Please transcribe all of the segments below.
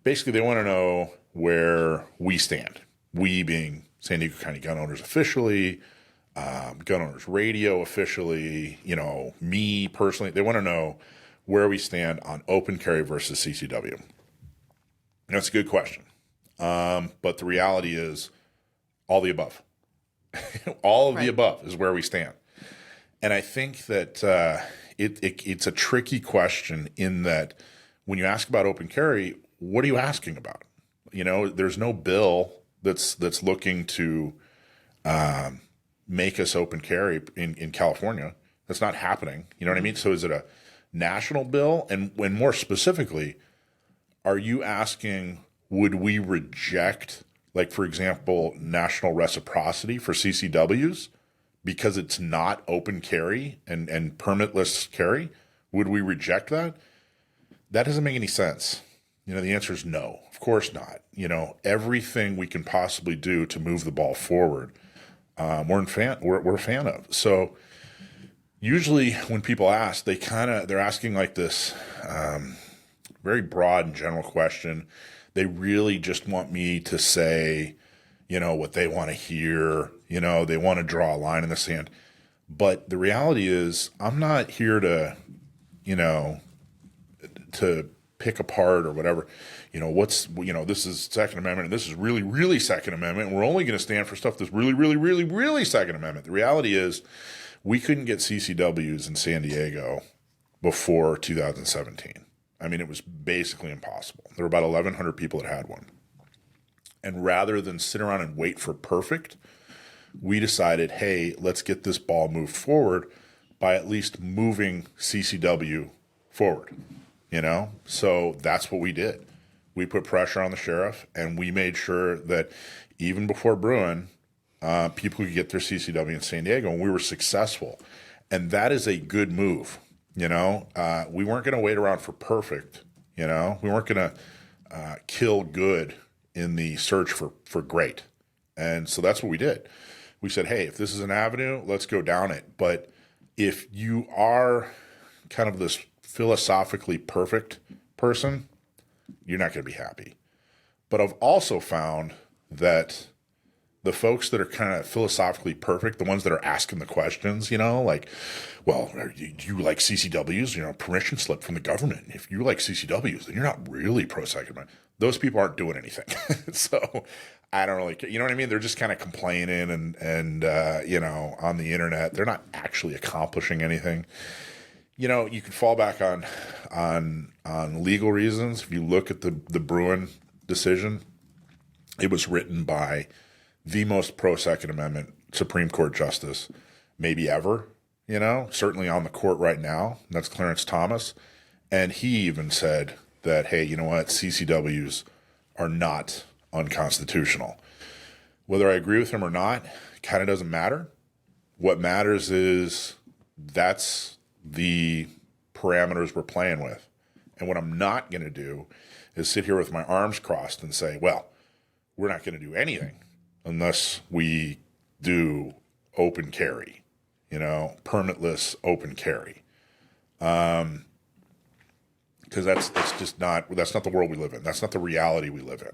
basically they want to know where we stand. We being San Diego County gun owners officially, gun owners radio officially, me personally. They want to know where we stand on open carry versus CCW. That's a good question. But the reality is all the above. All of the above is where we stand. And I think that it's a tricky question in that when you ask about open carry, what are you asking about? There's no bill that's looking to make us open carry in California. That's not happening. You know what I mean? So is it a national bill? And when more specifically, are you asking, would we reject, like, for example, national reciprocity for CCWs because it's not open carry and permitless carry? Would we reject that? That doesn't make any sense. The answer is no, of course not. Everything we can possibly do to move the ball forward, we're a fan of. So usually when people ask, they're asking like this very broad and general question. They really just want me to say, what they want to hear. They want to draw a line in the sand. But the reality is, I'm not here to pick apart or whatever. This is Second Amendment, and this is really, really Second Amendment. And we're only going to stand for stuff that's really, really, really, really Second Amendment. The reality is, we couldn't get CCWs in San Diego before 2017. I mean, it was basically impossible. There were about 1,100 people that had one. And rather than sit around and wait for perfect, we decided, hey, let's get this ball moved forward by at least moving CCW forward, So that's what we did. We put pressure on the sheriff, and we made sure that even before Bruin, people could get their CCW in San Diego, and we were successful. And that is a good move. We weren't going to wait around for perfect. We weren't going to kill good in the search for great. And so that's what we did. We said, hey, if this is an avenue, let's go down it. But if you are kind of this philosophically perfect person, you're not going to be happy. But I've also found that the folks that are kind of philosophically perfect, the ones that are asking the questions, well, do you like CCWs? Permission slip from the government. If you like CCWs, then you're not really pro-Second Amendment. Those people aren't doing anything. So I don't really care. You know what I mean? They're just kind of complaining and on the internet. They're not actually accomplishing anything. You can fall back on legal reasons. If you look at the Bruin decision, it was written by the most pro-Second Amendment Supreme Court justice maybe ever, certainly on the court right now. And that's Clarence Thomas. And he even said that, hey, you know what, CCWs are not unconstitutional. Whether I agree with him or not kind of doesn't matter. What matters is that's the parameters we're playing with. And what I'm not going to do is sit here with my arms crossed and say, well, we're not going to do anything unless we do open carry, permitless open carry. Because that's not the world we live in. That's not the reality we live in.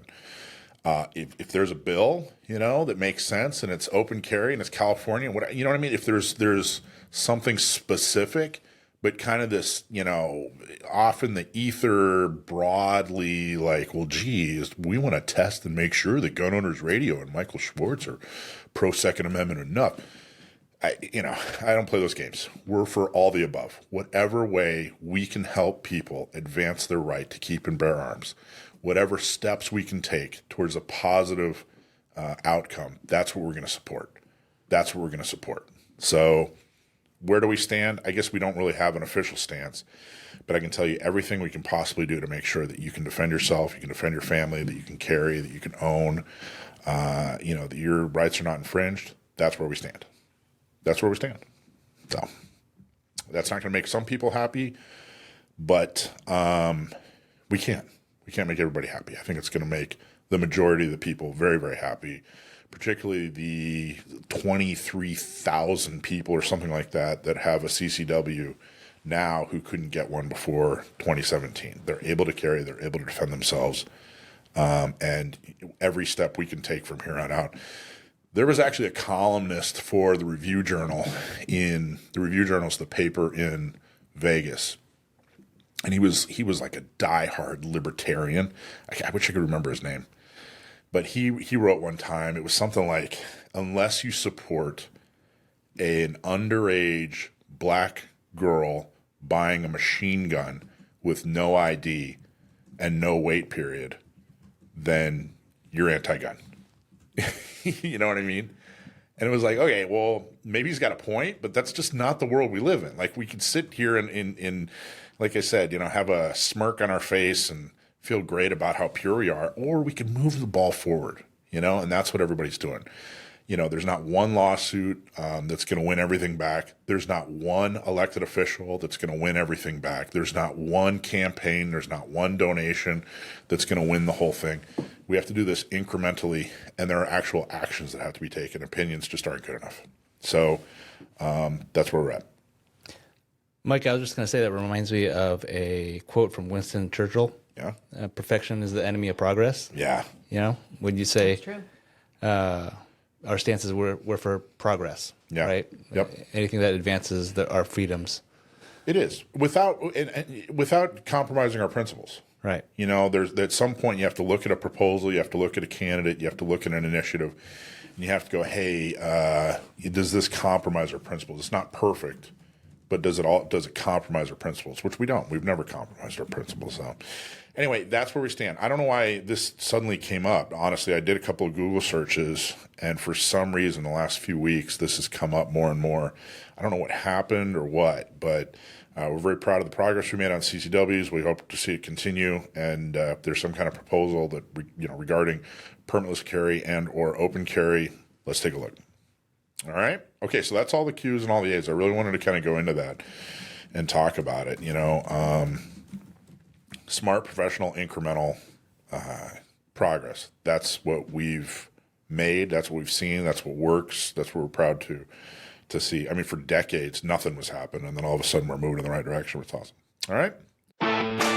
If there's a bill, that makes sense and it's open carry and it's California, what I mean? If there's something specific, but kind of this, off in the ether broadly, like, well, geez, we want to test and make sure that Gun Owners Radio and Michael Schwartz are pro-Second Amendment enough. I don't play those games. We're for all the above. Whatever way we can help people advance their right to keep and bear arms, whatever steps we can take towards a positive outcome, that's what we're going to support. That's what we're going to support. So where do we stand? I guess we don't really have an official stance, but I can tell you everything we can possibly do to make sure that you can defend yourself, you can defend your family, that you can carry, that you can own, that your rights are not infringed. That's where we stand. That's where we stand. So that's not going to make some people happy, but we can't. We can't make everybody happy. I think it's going to make the majority of the people very, very happy, particularly the 23,000 people or something like that have a CCW now who couldn't get one before 2017. They're able to carry. They're able to defend themselves. and every step we can take from here on out. There was actually a columnist for the Review Journal Journal's the paper in Vegas. And he was like a diehard libertarian. I wish I could remember his name. But he wrote one time, it was something like, unless you support an underage black girl buying a machine gun with no ID and no wait period, then you're anti-gun. You know what I mean? And it was like, okay, well, maybe he's got a point, but that's just not the world we live in. Like, we could sit here and like I said, have a smirk on our face and feel great about how pure we are, or we can move the ball forward, and that's what everybody's doing. There's not one lawsuit that's going to win everything back. There's not one elected official that's going to win everything back. There's not one campaign. There's not one donation that's going to win the whole thing. We have to do this incrementally, and there are actual actions that have to be taken. Opinions just aren't good enough. So that's where we're at. Mike, I was just going to say that reminds me of a quote from Winston Churchill. Yeah. Perfection is the enemy of progress. Yeah. When you say That's true. Our stances were for progress, Yeah. right? Yep. Anything that advances our freedoms. It is without compromising our principles. Right. There's at some point you have to look at a proposal, you have to look at a candidate, you have to look at an initiative, and you have to go, hey, does this compromise our principles? It's not perfect, but does it compromise our principles? Which we don't. We've never compromised our principles. So anyway, that's where we stand. I don't know why this suddenly came up. Honestly, I did a couple of Google searches, and for some reason, the last few weeks, this has come up more and more. I don't know what happened or what, but we're very proud of the progress we made on CCWs. We hope to see it continue, and if there's some kind of proposal that regarding permitless carry and or open carry, let's take a look. All right. Okay, so that's all the Q's and all the A's. I really wanted to kind of go into that and talk about it. Smart, professional, incremental progress. That's what we've made. That's what we've seen. That's what works. That's what we're proud to see. I mean, for decades, nothing was happening, and then all of a sudden we're moving in the right direction. It's awesome. All right.